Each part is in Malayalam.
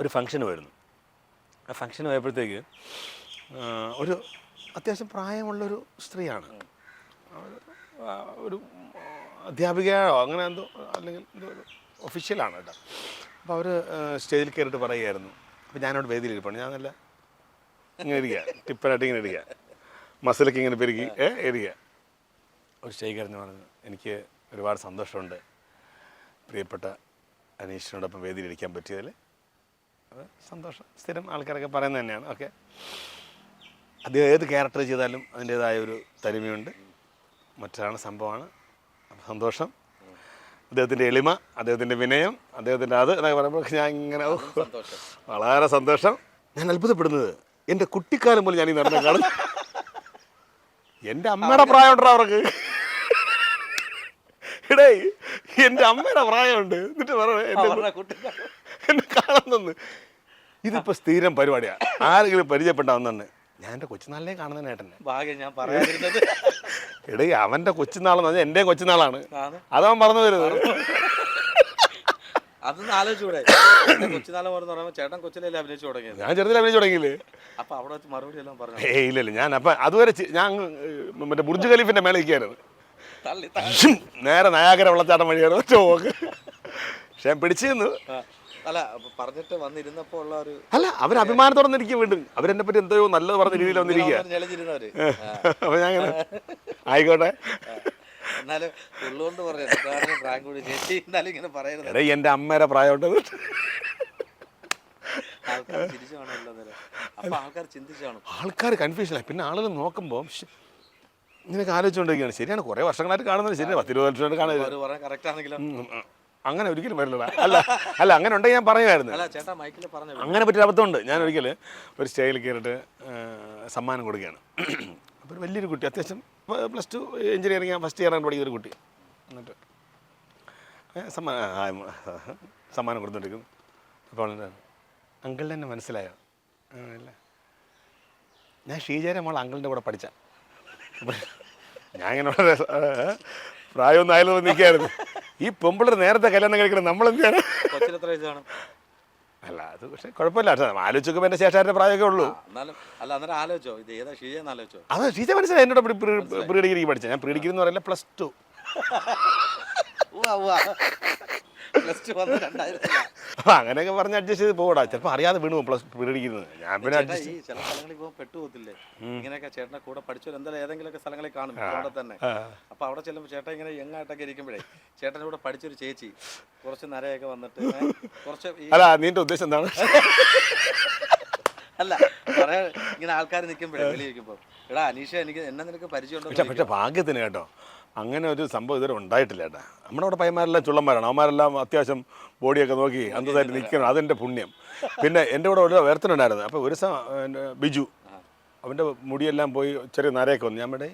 ഒരു ഫംഗ്ഷന് വരുന്നു. ആ ഫംഗ്ഷന് പോയപ്പോഴത്തേക്ക് ഒരു അത്യാവശ്യം പ്രായമുള്ളൊരു സ്ത്രീയാണ്. ഒരു അധ്യാപികയോ അങ്ങനെ എന്തോ, അല്ലെങ്കിൽ എന്തോ ഒരു ഒഫീഷ്യലാണ് കേട്ടോ. അപ്പോൾ അവർ സ്റ്റേജിൽ കയറിയിട്ട് പറയുമായിരുന്നു. അപ്പോൾ ഞാനവിടെ വേദിയിലിരിപ്പുണ്ട്. ഞാൻ നല്ല ഇങ്ങനെ ഇരിക്കുക, ടിപ്പനായിട്ട് ഇങ്ങനെ ഇരിക്കുക, മസിലൊക്കെ ഇങ്ങനെ പെരുക്കി ഇരിക്കുക. ഒരു സ്റ്റേജ് കയറി പറഞ്ഞു, എനിക്ക് ഒരുപാട് സന്തോഷമുണ്ട് പ്രിയപ്പെട്ട അനീഷിനോടൊപ്പം വേദിയിലിരിക്കാൻ പറ്റിയതിൽ. അത് സന്തോഷം, സ്ഥിരം ആൾക്കാരൊക്കെ പറയുന്നത് തന്നെയാണ്. ഓക്കെ, അദ്ദേഹം ഏത് ക്യാരക്ടർ ചെയ്താലും അതിൻ്റേതായ ഒരു തനിമയുണ്ട്, മറ്റൊരാണ് സംഭവമാണ്. സന്തോഷം, അദ്ദേഹത്തിൻ്റെ എളിമ, അദ്ദേഹത്തിൻ്റെ വിനയം, അദ്ദേഹത്തിൻ്റെ അത് എന്നൊക്കെ പറയുമ്പോൾ ഞാൻ ഇങ്ങനെ വളരെ സന്തോഷം. ഞാൻ അത്ഭുതപ്പെടുന്നത് എൻ്റെ കുട്ടിക്കാലം പോലും ഞാൻ ഈ നടന്ന കാണും. എൻ്റെ അമ്മയുടെ പ്രായമുണ്ടോ അവർക്ക്? ഇടേ എൻ്റെ അമ്മയുടെ പ്രായമുണ്ട്, എന്നിട്ട് പറഞ്ഞ എന്നെ കാണുന്നെന്ന്. ഇതിപ്പോൾ സ്ഥിരം പരിപാടിയാണ്. ആരെങ്കിലും പരിചയപ്പെട്ടാവുന്നതാണ്. ഞാൻ എൻ്റെ കൊച്ചുനാളിനെ കാണുന്ന ഏട്ടനെ ഭാഗ്യം ഞാൻ പറയാതിരുന്നത്. എടേ അവൻ്റെ കൊച്ചുനാളെന്ന് പറഞ്ഞാൽ എൻ്റെയും കൊച്ചുനാളാണ്. അതവൻ പറഞ്ഞു വരുന്നത്. അതൊന്ന് ആലോചിച്ചൂടെ? കൊച്ചുനാളെ പറയുമ്പോൾ ചേട്ടൻ കൊച്ചിലല്ലേ അഭിനയിച്ചു തുടങ്ങിയത്? ഞാൻ ചെറുതിൽ അഭിനയിച്ചു തുടങ്ങിയില്ലേ? അപ്പൊ അവിടെ വെച്ച് മറുപടി എല്ലാം പറഞ്ഞു. ഇല്ലല്ല, ഞാൻ അപ്പം അതുവരെ ഞാൻ മറ്റേ ബുർജ് ഖലീഫിൻ്റെ മേലെ നിൽക്കുകയായിരുന്നു. നേരെ നയാഗര വെള്ളച്ചാട്ടം വഴിയാണ് ചോക്ക്. പക്ഷെ ഞാൻ പിടിച്ചു നിന്നു. അല്ല, പറഞ്ഞിട്ട് വന്നിരുന്നപ്പോ ഉള്ള ഒരു അല്ല, അവർ അഭിമാനത്തോടെ വന്നിരിക്കും. വീണ്ടും അവരെന്നെ പറ്റി എന്തോ നല്ലത് പറഞ്ഞ രീതിയിൽ വന്നിരിക്കുക. അപ്പൊ ഞാൻ ഇങ്ങനെ ആയിക്കോട്ടെ എന്നാലും ഉള്ളുകൊണ്ട് പറഞ്ഞു ഇങ്ങനെ പറയരുത്. എടേ എൻ്റെ അമ്മയുടെ പ്രായമുണ്ട്. ആൾക്കാർ കൺഫ്യൂഷനായി. പിന്നെ ആളുകൾ നോക്കുമ്പോൾ ഇങ്ങനെയൊക്കെ ആലോചിച്ചുകൊണ്ടിരിക്കുകയാണ്. ശരിയാണ്, കുറേ വർഷങ്ങളായിട്ട് കാണുന്നത് ശരിയാണ്, 10-20 വർഷമായിട്ട് കാണുന്നത്. അങ്ങനെ ഒരിക്കലും വരില്ല. അല്ല അങ്ങനെ ഉണ്ടെങ്കിൽ ഞാൻ പറയുമായിരുന്നു. അങ്ങനെ പറ്റിയ അബദ്ധമുണ്ട്. ഞാൻ ഒരിക്കൽ ഒരു സ്റ്റേജിൽ കയറിയിട്ട് സമ്മാനം കൊടുക്കുകയാണ്. അപ്പോൾ ഒരു വലിയൊരു കുട്ടി, അത്യാവശ്യം +2 എഞ്ചിനീയറിംഗ് ഫസ്റ്റ് ഇയറാണ് പഠിക്കുന്ന ഒരു കുട്ടി. എന്നിട്ട് സമ്മാനം കൊടുത്തുകൊണ്ടിരിക്കുന്നു. അപ്പോൾ അങ്കിളിനെ എന്നെ മനസ്സിലായോ? അല്ല, ഞാൻ ഷീജയുടെ മോൾ അങ്കിളിൻ്റെ കൂടെ പഠിച്ച. ഞാൻ ഇങ്ങനെ വളരെ പ്രായമൊന്നും ആയാലും നിൽക്കായിരുന്നു. ഈ പെമ്പിള്ളേർ നേരത്തെ കല്യാണം കഴിക്കണം, നമ്മളെന്താണ്? അല്ല, അത് പക്ഷേ കുഴപ്പമില്ല. ആലോചിച്ച് നോക്കുമ്പോൾ എൻ്റെ ശേഷാരുടെ പ്രായമൊക്കെ ഉള്ളൂ. അത് ഷീജ മനസ്സിലായി. എന്നോട് പ്രീ ഡിഗ്രിക്ക് പഠിച്ച. ഞാൻ പ്രീ ഡിഗ്രി എന്ന് പറയില്ല, +2. അപ്പൊ അങ്ങനെയൊക്കെ പറഞ്ഞ് അഡ്ജസ്റ്റ് ചെയ്ത് പോടാ. ചിലപ്പോൾ അറിയാതെ വീണു പ്രീ ഡിഗ്രിന്ന്. ഞാൻ പിന്നെ അഡ്ജസ്റ്റ് ചില സ്ഥലങ്ങളിൽ പോകുമ്പോൾ പെട്ടുപോകത്തില്ലേ? ഇങ്ങനെയൊക്കെ ചേട്ടനെ കൂടെ പഠിച്ചോ എന്തായാലും ഏതെങ്കിലുമൊക്കെ സ്ഥലങ്ങളിൽ കാണും അവിടെ തന്നെ. അപ്പൊ അവിടെ ചെല്ലുമ്പോൾ ചേട്ടൻ ഇങ്ങനെ യങ്ങായിട്ടൊക്കെ ഇരിക്കുമ്പോഴേ ചേട്ടൻ്റെ കൂടെ പഠിച്ചൊരു ചേച്ചി കുറച്ച് നരയൊക്കെ വന്നിട്ട് കുറച്ച് അല്ല, നിന്റെ ഉദ്ദേശം എന്താണ്? അല്ല, പറയാ ഇങ്ങനെ ആൾക്കാർ നിൽക്കുമ്പോഴേ വെളിയിരിക്കുമ്പോൾ, എടാ അനീഷ എനിക്ക് നിനക്ക് പരിചയമുണ്ടോ? പക്ഷെ ഭാഗ്യത്തിന് കേട്ടോ അങ്ങനെ ഒരു സംഭവം ഇതുവരെ ഉണ്ടായിട്ടില്ല ചേട്ടാ. നമ്മുടെ അവിടെ പയ്യന്മാരെല്ലാം ചുള്ളന്മാരാണ്. അവന്മാരെല്ലാം അത്യാവശ്യം ബോഡിയൊക്കെ നോക്കി അന്തതായിട്ട് നിൽക്കണം. അതെൻ്റെ പുണ്യം. പിന്നെ എൻ്റെ കൂടെ ഒരു വേർത്തനുണ്ടായിരുന്നു. അപ്പോൾ ഒരു ബിജു, അവൻ്റെ മുടിയെല്ലാം പോയി ചെറിയ നരയൊക്കെ വന്നു. ഞാൻ ഇവിടെ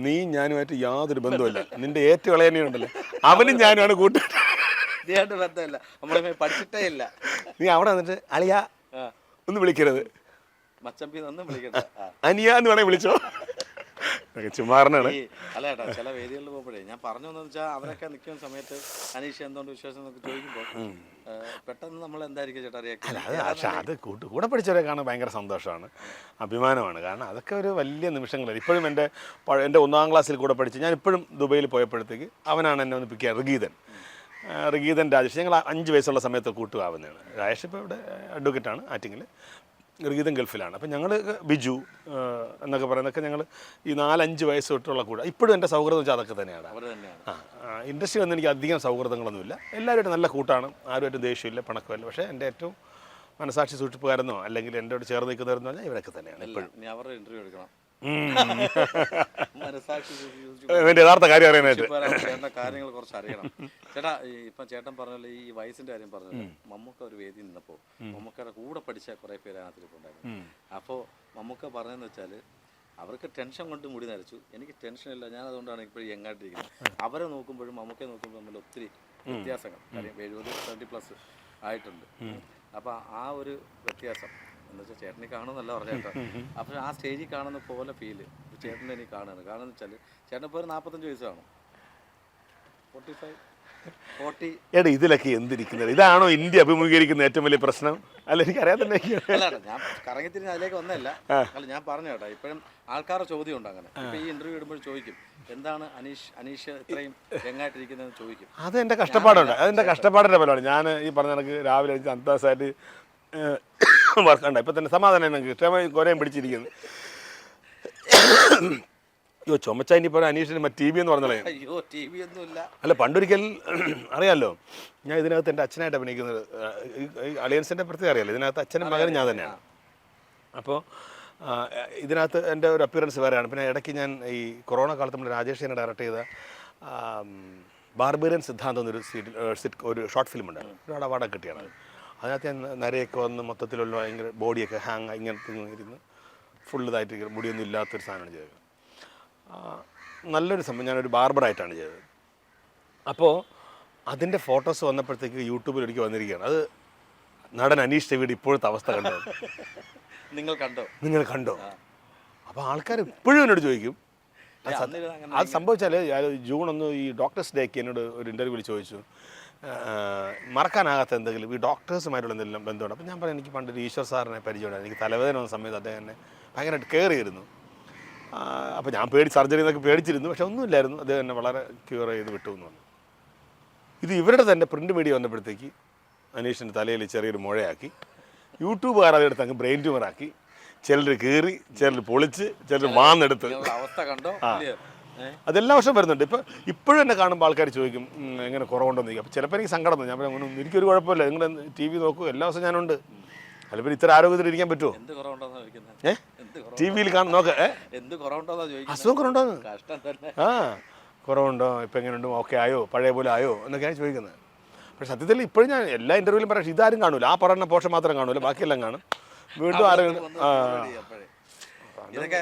നീ ഞാനുമായിട്ട് യാതൊരു ബന്ധമില്ല, നിൻ്റെ ഏറ്റവും ഇളയനെയുണ്ടല്ലോ അവനും ഞാനുമാണ് കൂട്ടുകാരായിട്ട് ബന്ധമില്ല, നമ്മളെ പഠിച്ചിട്ടേ ഇല്ല. നീ അവിടെ വന്നിട്ട് അളിയാ ഒന്ന് വിളിക്കരുത്, മച്ചമ്പി ഒന്നും വിളിക്കരുത്, അനിയ എന്ന് വേണേ വിളിച്ചോ. ചുമാറിനാണ്. അല്ല ചേട്ടാ, ചില വേദികളിൽ പോകുമ്പോഴേ ഞാൻ പറഞ്ഞു എന്ന് വെച്ചാൽ അവരൊക്കെ നിൽക്കുന്ന സമയത്ത് അനീഷ് എന്തുകൊണ്ട് വിശ്വാസം എന്നൊക്കെ ചോദിക്കുമ്പോൾ പെട്ടെന്ന് നമ്മൾ എന്തായിരിക്കും ചേട്ടാ റിയാക്ട്? പക്ഷെ അത് കൂടെ പഠിച്ചവരെ കാണാൻ ഭയങ്കര സന്തോഷമാണ്, അഭിമാനമാണ്. കാരണം അതൊക്കെ ഒരു വലിയ നിമിഷങ്ങളാണ്. ഇപ്പോഴും എൻ്റെ 1ാം ക്ലാസ്സിൽ കൂടെ പഠിച്ച് ഞാൻ ഇപ്പോഴും ദുബൈയിൽ പോയപ്പോഴത്തേക്ക് അവനാണ് എന്നെ ഒന്ന് പിക്ക് ചെയ്യുക. റിഗീതൻ രാജേഷ്. ഞങ്ങൾ 5 വയസ്സുള്ള സമയത്ത് കൂട്ടുകാവുന്നതാണ്. രാജേഷ് ഇപ്പോൾ ഇവിടെ അഡ്വക്കേറ്റാണ് ആറ്റിങ്ങിൽ, റിഗീതൻ ഗൾഫിലാണ്. അപ്പം ഞങ്ങൾ ബിജു എന്നൊക്കെ പറയുന്നതൊക്കെ ഞങ്ങൾ ഈ 4-5 വയസ്സ് തൊട്ടുള്ള കൂടെ. ഇപ്പോഴും എൻ്റെ സൗഹൃദം വെച്ചാൽ അതൊക്കെ തന്നെയാണ്. ഇൻഡസ്ട്രി വന്ന് എനിക്ക് അധികം സൗഹൃദങ്ങളൊന്നുമില്ല. എല്ലാവരുമായിട്ട് നല്ല കൂട്ടാണ്, ആരുമായിട്ടും ദേഷ്യമില്ല, പണക്കമില്ല. പക്ഷേ എൻ്റെ ഏറ്റവും മനസാക്ഷി സൂക്ഷിപ്പുകാരെന്നോ അല്ലെങ്കിൽ എൻ്റെ കൂടെ ചേർന്ന് നിൽക്കുന്നവരെന്ന് പറഞ്ഞാൽ ഇവരൊക്കെ തന്നെയാണ് ഇപ്പോഴും. അവരുടെ ഇൻ്റർവ്യൂ എടുക്കണം, യഥാർത്ഥ കാര്യം അറിയാനായിട്ട് കാര്യങ്ങൾ കുറച്ച് അറിയണം. ചേട്ടാ, ഇപ്പം ചേട്ടൻ പറഞ്ഞല്ലോ ഈ വയസ്സിന്റെ കാര്യം പറഞ്ഞല്ലോ. മമ്മൂക്ക ഒരു വേദി നിന്നപ്പോൾ മമ്മൂക്കയുടെ കൂടെ പഠിച്ച കുറെ പേര് അതിനകത്തിരിപ്പുണ്ടായിരുന്നു. അപ്പോൾ മമ്മൂക്ക പറഞ്ഞതെന്ന് വെച്ചാൽ അവർക്ക് ടെൻഷൻ കൊണ്ട് മുടി നരച്ചു, എനിക്ക് ടെൻഷനില്ല, ഞാൻ അതുകൊണ്ടാണ് ഇപ്പോഴും യങ്ങായിട്ടിരിക്കുന്നത്. അവരെ നോക്കുമ്പോഴും മമ്മൂക്കയെ നോക്കുമ്പോൾ തമ്മിൽ ഒത്തിരി വ്യത്യാസങ്ങൾ, കാര്യം 70-70+ ആയിട്ടുണ്ട്. അപ്പം ആ ഒരു വ്യത്യാസം എന്ന് വെച്ചാൽ ചേട്ടനെ കാണുമെന്നല്ല പറഞ്ഞ ചേട്ടാ. അപ്പോൾ ആ സ്റ്റേജിൽ കാണുന്ന പോലെ ഫീല് ചേട്ടനെ എനിക്ക് കാണുന്നത് വെച്ചാൽ ചേട്ടൻ ഇപ്പോൾ ഒരു 45 വയസ്സ് കാണും, 45 എടാ ഇതിലൊക്കെ എന്തിരിക്കുന്നത്? ഇതാണോ ഇന്ത്യ അഭിമുഖീകരിക്കുന്ന ഏറ്റവും വലിയ പ്രശ്നം? അല്ല എനിക്കറിയാൻ തന്നെ. അല്ല ഞാൻ കറങ്ങിത്തിരിഞ്ഞ് അതിലേക്ക് വന്നതല്ല. അല്ല ഞാൻ പറഞ്ഞു കേട്ടോ, ഇപ്പോഴും ആൾക്കാരുടെ ചോദ്യം ഉണ്ട് അങ്ങനെ. ഇപ്പൊ ഈ ഇന്റർവ്യൂ ഇടുമ്പോൾ ചോദിക്കും എന്താണ് അനീഷ് ഇത്രയും രംഗായിട്ടിരിക്കുന്നതെന്ന് ചോദിക്കും. അത് എൻ്റെ കഷ്ടപ്പാടുണ്ട്, അതെൻ്റെ കഷ്ടപ്പാടിൻ്റെ ഫലമാണ്. ഞാൻ ഈ പറഞ്ഞ കണക്ക് രാവിലെ അന്തസ്സായിട്ട് വർക്കുണ്ട്. ഇപ്പം തന്നെ സമാധാനം എനിക്ക് ഇഷ്ടമായി കുറേയും പിടിച്ചിരിക്കുന്നു. അയ്യോ ചുമച്ച ഇനിയിപ്പോൾ അനീഷിന് മറ്റേ TV എന്ന് പറഞ്ഞാലേ. അയ്യോ TV ഒന്നുമില്ല. അല്ല പണ്ടൊരിക്കൽ അറിയാമല്ലോ, ഞാൻ ഇതിനകത്ത് എൻ്റെ അച്ഛനായിട്ട് അഭിനയിക്കുന്നത്. ഈ അളിയൻസിൻ്റെ പ്രത്യേകം അറിയാമല്ലോ, ഇതിനകത്ത് അച്ഛനും മകനും ഞാൻ തന്നെയാണ്. അപ്പോൾ ഇതിനകത്ത് എൻ്റെ ഒരു അപ്പിയറൻസ് വേറെയാണ്. പിന്നെ ഇടയ്ക്ക് ഞാൻ ഈ കൊറോണ കാലത്ത് നമ്മൾ രാജേഷ് ഖന്ന ഡയറക്റ്റ് ചെയ്ത ബാർബേറിയൻ സിദ്ധാന്തം എന്നൊരു ഒരു ഷോർട്ട് ഫിലിം ഉണ്ടായിരുന്നു. ഒരുപാട് അവാർഡൊക്കെ കിട്ടിയാണ്. അതിനകത്ത് ഞാൻ നരയൊക്കെ വന്ന് മൊത്തത്തിലുള്ള ഭയങ്കര ബോഡിയൊക്കെ ഹാങ് ഇങ്ങനത്തെ ഇരുന്ന് ഫുൾ ഇതായിട്ട് മുടിയൊന്നും ഇല്ലാത്തൊരു സാധനമാണ് ചെയ്തത്. നല്ലൊരു സംഭവം. ഞാനൊരു ബാർബറായിട്ടാണ് ചെയ്തത്. അപ്പോൾ അതിൻ്റെ ഫോട്ടോസ് വന്നപ്പോഴത്തേക്ക് യൂട്യൂബിൽ ഒരിക്കൽ വന്നിരിക്കുകയാണ്. അത് നടൻ അനീഷ് ചെവിയുടെ ഇപ്പോഴത്തെ അവസ്ഥ കണ്ടോ? നിങ്ങൾ കണ്ടോ? അപ്പോൾ ആൾക്കാർ ഇപ്പോഴും എന്നോട് ചോദിക്കും. അത് സംഭവിച്ചാൽ ജൂൺ 1 ഈ ഡോക്ടേഴ്സ് ഡേക്ക് എന്നോട് ഒരു ഇൻ്റർവ്യൂവിൽ ചോദിച്ചു, മറക്കാനാകാത്ത എന്തെങ്കിലും ഈ ഡോക്ടേഴ്സുമായിട്ടുള്ള എന്തെങ്കിലും ബന്ധമുണ്ട്. അപ്പോൾ ഞാൻ പറഞ്ഞു എനിക്ക് പണ്ടൊരു ഈശ്വർ സാറിനെ പരിചയമുണ്ട്. എനിക്ക് തലവേദന വന്ന സമയത്ത് അദ്ദേഹം എന്നെ ഭയങ്കരമായിട്ട് കെയർ ചെയ്തിരുന്നു. അപ്പോൾ ഞാൻ സർജറി എന്നൊക്കെ പേടിച്ചിരുന്നു. പക്ഷെ ഒന്നുമില്ലായിരുന്നു. അദ്ദേഹം എന്നെ വളരെ ക്യൂർ ചെയ്ത് വിട്ടു എന്ന് പറഞ്ഞു. ഇത് ഇവരുടെ തന്നെ പ്രിൻ്റ് മീഡിയ വന്നപ്പോഴത്തേക്ക് അനീഷിൻ്റെ തലയിൽ ചെറിയൊരു മുഴയാക്കി, യൂട്യൂബുകാർ അതെടുത്ത് അങ്ങ് ബ്രെയിൻ ട്യൂമറാക്കി. ചിലർ കീറി, ചിലർ പൊളിച്ച്, ചിലർ മാന്നെടുത്ത്. അതെല്ലാ വർഷവും വരുന്നുണ്ട്. ഇപ്പോഴും എന്നെ കാണുമ്പോൾ ആൾക്കാർ ചോദിക്കും എങ്ങനെ കുറവുണ്ടെന്ന് ചോദിക്കും. അപ്പോൾ ചിലപ്പോൾ എനിക്ക് സങ്കടം തോന്നി. ഞാൻ പറഞ്ഞു എനിക്കൊരു കുഴപ്പമില്ല, നിങ്ങൾ TV നോക്കൂ, എല്ലാ ദിവസവും ഞാനുണ്ട്. അല്ലെങ്കിൽ ഇത്ര ആരോഗ്യത്തിൽ ഇരിക്കാൻ പറ്റുമോ? TV കാണും നോക്ക അസുഖം കുറവുണ്ടോന്ന്. കുറവുണ്ടോ, ഇപ്പം എങ്ങനെയുണ്ടോ, ഓക്കെ ആയോ, പഴയ പോലെ ആയോ എന്നൊക്കെയാണ് ചോദിക്കുന്നത്. പക്ഷെ സത്യത്തിൽ ഇപ്പോഴും ഞാൻ എല്ലാ ഇൻ്റർവ്യൂവിലും പറയാം, ഇതാരും കാണൂല, ആ പറയുന്ന പോഷൻ മാത്രം കാണൂല, ബാക്കിയെല്ലാം കാണും. വീണ്ടും ആരെങ്കിലും ഇതൊക്കെ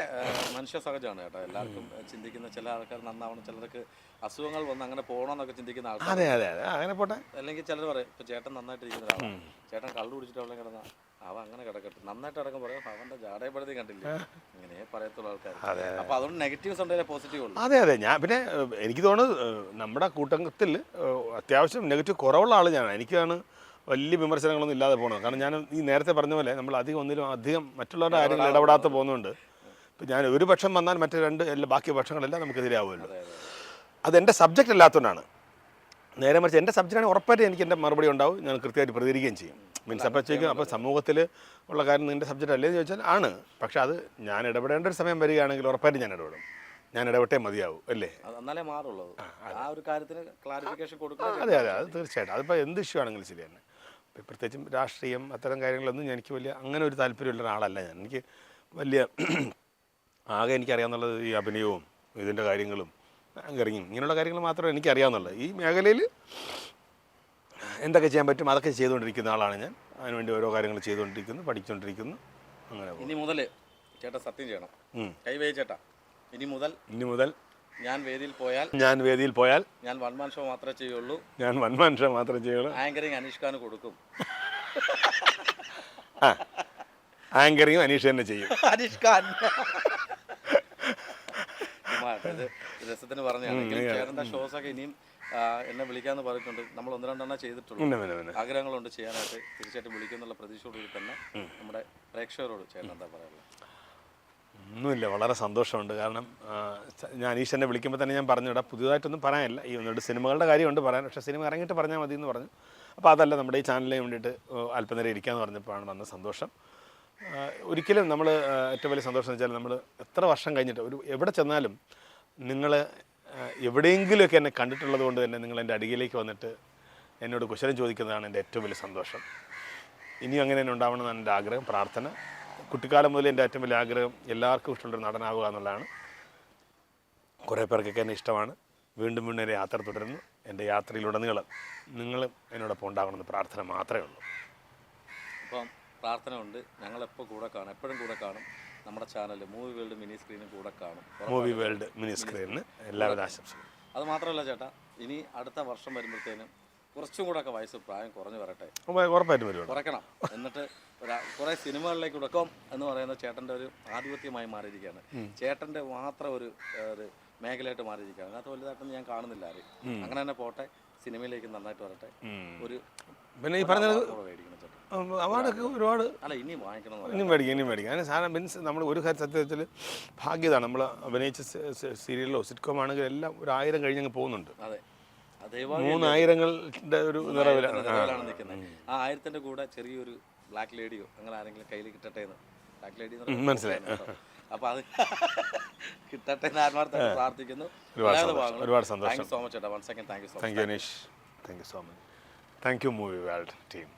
മനുഷ്യ സഹജമാണ് കേട്ടോ. എല്ലാവർക്കും ചിന്തിക്കുന്ന ചില ആൾക്കാർ നന്നാവണം, ചിലർക്ക് അസുഖങ്ങൾ വന്ന് അങ്ങനെ പോകണമെന്നൊക്കെ ചിന്തിക്കുന്ന ആൾക്കാർ. അതെ അതെ അതെ അങ്ങനെ പോട്ടെ. അല്ലെങ്കിൽ ചിലർ പറയും ഇപ്പം ചേട്ടൻ നന്നായിട്ടിരിക്കുന്ന ഒരാളാണ്, ചേട്ടൻ കള്ളു കുടിച്ചിട്ട് അവിടെ കിടന്ന അവൻ അങ്ങനെ കിടക്കട്ടെ, നന്നായിട്ട് കിടക്കും പറയും അവൻ്റെ ജാടയപ്പെടുത്തി കണ്ടില്ല, ഇങ്ങനെ പറയത്തുള്ള ആൾക്കാർ. അപ്പോൾ അതുകൊണ്ട് നെഗറ്റീവ്സ് ഉണ്ടെങ്കിൽ പോസിറ്റീവ് ഉള്ളൂ. അതെ അതെ. ഞാൻ പിന്നെ എനിക്ക് തോന്നുന്നത് നമ്മുടെ കൂട്ടത്തിൽ അത്യാവശ്യം നെഗറ്റീവ് കുറവുള്ള ആൾ ഞാനാണ്. എനിക്കാണ് വലിയ വിമർശനങ്ങളൊന്നും ഇല്ലാതെ പോകുന്നത്. കാരണം ഞാൻ ഈ നേരത്തെ പറഞ്ഞ പോലെ നമ്മൾ അധികം മറ്റുള്ളവരുടെ കാര്യങ്ങൾ ഇടപെടാതെ പോകുന്നുണ്ട്. ഇപ്പം ഞാൻ ഒരു പക്ഷം വന്നാൽ മറ്റേ ബാക്കി പക്ഷങ്ങളെല്ലാം നമുക്കെതിരാവുമല്ലോ. അതെൻ്റെ സബ്ജക്റ്റ് അല്ലാത്തതുകൊണ്ടാണ്. നേരെ മറിച്ച് എൻ്റെ സബ്ജക്റ്റാണെങ്കിൽ ഉറപ്പായിട്ട് എനിക്ക് എൻ്റെ മറുപടി ഉണ്ടാവും, ഞാൻ കൃത്യമായിട്ട് പ്രതികരിക്കുകയും ചെയ്യും. മീൻസ് അപ്പോൾ ചോദിക്കും അപ്പോൾ സമൂഹത്തിൽ ഉള്ള കാര്യം നിൻ്റെ സബ്ജക്റ്റ് അല്ലേന്ന് ചോദിച്ചാൽ ആണ്. പക്ഷെ അത് ഞാൻ ഇടപെടേണ്ട ഒരു സമയം വരികയാണെങ്കിൽ ഉറപ്പായിട്ട് ഞാൻ ഇടപെടും. ഞാൻ ഇടപെട്ടേ മതിയാവും അല്ലേ, എന്നാലേ മാറുള്ളൂ. ആ ഒരു കാര്യത്തിന് ക്ലാരിഫിക്കേഷൻ കൊടുക്കുക. അതെ അതെ, അത് തീർച്ചയായിട്ടും. അതിപ്പോൾ എന്ത് ഇഷ്യൂ ആണെങ്കിലും ശരി തന്നെ. പ്രത്യേകിച്ചും രാഷ്ട്രീയം അത്തരം കാര്യങ്ങളൊന്നും എനിക്ക് വലിയ അങ്ങനെ ഒരു താല്പര്യമുള്ള ഒരാളല്ല ഞാൻ. എനിക്ക് വലിയ ആകെ എനിക്കറിയാമെന്നുള്ളത് ഈ അഭിനയവും ഇതിൻ്റെ കാര്യങ്ങളും ആങ്കറിങ്ങും ഇങ്ങനെയുള്ള കാര്യങ്ങൾ മാത്രമേ എനിക്കറിയാവുന്നുള്ളൂ. ഈ മേഖലയിൽ എന്തൊക്കെ ചെയ്യാൻ പറ്റും അതൊക്കെ ചെയ്തുകൊണ്ടിരിക്കുന്ന ആളാണ് ഞാൻ. അതിനുവേണ്ടി ഓരോ കാര്യങ്ങൾ ചെയ്തുകൊണ്ടിരിക്കുന്നു, പഠിച്ചുകൊണ്ടിരിക്കുന്നു. അങ്ങനെ ഇനി മുതൽ ചേട്ടാ സത്യം ചെയ്യണം, കൈവേ ചേട്ടാ, ഇനി മുതൽ ഞാൻ വേദിയിൽ പോയാൽ ഞാൻ വൺ മാൻ ഷോ മാത്രമേ ചെയ്യുള്ളൂ. ആങ്കറിങ് അനീഷ് ഖാന് കൊടുക്കും. ആങ്കറിങ്ങും അനീഷ് തന്നെ ചെയ്യും. അനീഷ് ഖാൻ രസത്തിന് പറഞ്ഞാണെങ്കിൽ ചേട്ടൻ്റെ ഷോസൊക്കെ ഇനിയും എന്നെ വിളിക്കാമെന്ന് പറഞ്ഞിട്ടുണ്ട്. നമ്മൾ 1-2 ചെയ്തിട്ടുള്ളൂ. ആഗ്രഹങ്ങളുണ്ട് ചെയ്യാനായിട്ട്. തീർച്ചയായിട്ടും വിളിക്കുന്നുള്ള പ്രതീക്ഷയോടുകൂടി തന്നെ നമ്മുടെ പ്രേക്ഷകരോട് ചേട്ടൻ എന്താ പറയാനുള്ളത്? ഒന്നുമില്ല, വളരെ സന്തോഷമുണ്ട്. കാരണം ഞാൻ അനീഷ് എന്നെ വിളിക്കുമ്പോൾ തന്നെ ഞാൻ പറഞ്ഞു ഇവിടെ പുതിയതായിട്ടൊന്നും പറയാനില്ല, ഈ 1-2 സിനിമകളുടെ കാര്യമുണ്ട് പറയാൻ, പക്ഷേ സിനിമ ഇറങ്ങിയിട്ട് പറഞ്ഞാൽ മതി എന്ന് പറഞ്ഞു. അപ്പോൾ അതല്ല, നമ്മുടെ ഈ ചാനലിന് വേണ്ടിയിട്ട് അല്പനേരം ഇരിക്കാമെന്ന് പറഞ്ഞപ്പോഴാണ് വന്ന സന്തോഷം. ഒരിക്കലും നമ്മൾ ഏറ്റവും വലിയ സന്തോഷം എന്ന് വെച്ചാൽ നമ്മൾ എത്ര വർഷം കഴിഞ്ഞിട്ട് എവിടെ ചെന്നാലും നിങ്ങൾ എവിടെയെങ്കിലുമൊക്കെ എന്നെ കണ്ടിട്ടുള്ളത് കൊണ്ട് തന്നെ നിങ്ങൾ എൻ്റെ അടിയിലേക്ക് വന്നിട്ട് എന്നോട് കുശലം ചോദിക്കുന്നതാണ് എൻ്റെ ഏറ്റവും വലിയ സന്തോഷം. ഇനിയും അങ്ങനെ തന്നെ ഉണ്ടാവണമെന്നാണ് എൻ്റെ ആഗ്രഹം, പ്രാർത്ഥന. കുട്ടിക്കാലം മുതൽ എൻ്റെ ഏറ്റവും വലിയ ആഗ്രഹം എല്ലാവർക്കും ഇഷ്ടമുള്ളൊരു നടനാവുക എന്നുള്ളതാണ്. കുറേ പേർക്കൊക്കെ എന്നെ ഇഷ്ടമാണ്. വീണ്ടും വീണ്ടും എൻ്റെ യാത്ര തുടരുന്നു. എൻ്റെ യാത്രയിലുടനീളം നിങ്ങളും എന്നോടൊപ്പം ഉണ്ടാകണമെന്ന് പ്രാർത്ഥന മാത്രമേ ഉള്ളൂ. അപ്പം പ്രാർത്ഥന ഉണ്ട്, ഞങ്ങളെപ്പോൾ കൂടെ കാണും, എപ്പോഴും കൂടെ കാണും. നമ്മുടെ ചാനൽ മൂവി വേൾഡ് മിനി സ്ക്രീനും കൂടെ കാണും. മൂവി വേൾഡ് മിനി സ്ക്രീനിന് എല്ലാവിധ ആശംസകളും. അത് മാത്രമല്ല ചേട്ടാ, ഇനി അടുത്ത വർഷം വരുമ്പോഴത്തേനും കുറച്ചും കൂടെ ഒക്കെ വയസ്സ് പ്രായം കുറഞ്ഞു വരട്ടെ. ഉറപ്പായിട്ടും വരും, കുറയ്ക്കണം. എന്നിട്ട് കുറേ സിനിമകളിലേക്ക് ഉടക്കം എന്ന് പറയുന്ന ചേട്ടൻ്റെ ഒരു ആധിപത്യമായി മാറിയിരിക്കുകയാണ്. ചേട്ടൻ്റെ മാത്രം ഒരു മേഖലയായിട്ട് മാറിയിരിക്കുകയാണ്. അതിനകത്ത് വലുതായിട്ടൊന്നും ഞാൻ കാണുന്നില്ല ആരും. അങ്ങനെ തന്നെ പോട്ടെ. സിനിമയിലേക്ക് നന്നായിട്ട് വരട്ടെ. ഒരു പിന്നെ ഈ പറഞ്ഞത് award മേടിക്കണം ചേട്ടാ. അവാർഡൊക്കെ ഒരുപാട് അല്ല ഇനിയും വാങ്ങിക്കണം എന്ന് ഇനിയും മേടിക്കും അതിന് സാധനം മീൻസ് നമ്മൾ ഒരു കാര്യം സത്യത്തിൽ ഭാഗ്യതാണ് നമ്മൾ അഭിനയിച്ച സീരിയലിലോ സിറ്റ്കോം ആണെങ്കിലും എല്ലാം 1000 കഴിഞ്ഞങ്ങ് പോകുന്നുണ്ട്. അതെ അതേപോലെ 3000ങ്ങളുടെ ഒരു നിറവിലാണ് നിൽക്കുന്നത്. ആ 1000ന്റെ കൂടെ ചെറിയൊരു ബ്ലാക്ക് ലേഡിയോ അങ്ങനെ ആരെങ്കിലും കയ്യിൽ കിട്ടട്ടെ എന്ന്. ബ്ലാക്ക് ലേഡി മനസ്സിലായി. അപ്പൊ അത് കിട്ടട്ടെ എന്ന് ആത്മാർത്ഥമായിട്ട് പ്രാർത്ഥിക്കുന്നു. ഒരുപാട് സന്തോഷം. താങ്ക് യു സോ മച്ച് ചേട്ടാ. One second thank you so much. Thank you Aneesh. Thank you so much. Thank you movie world team.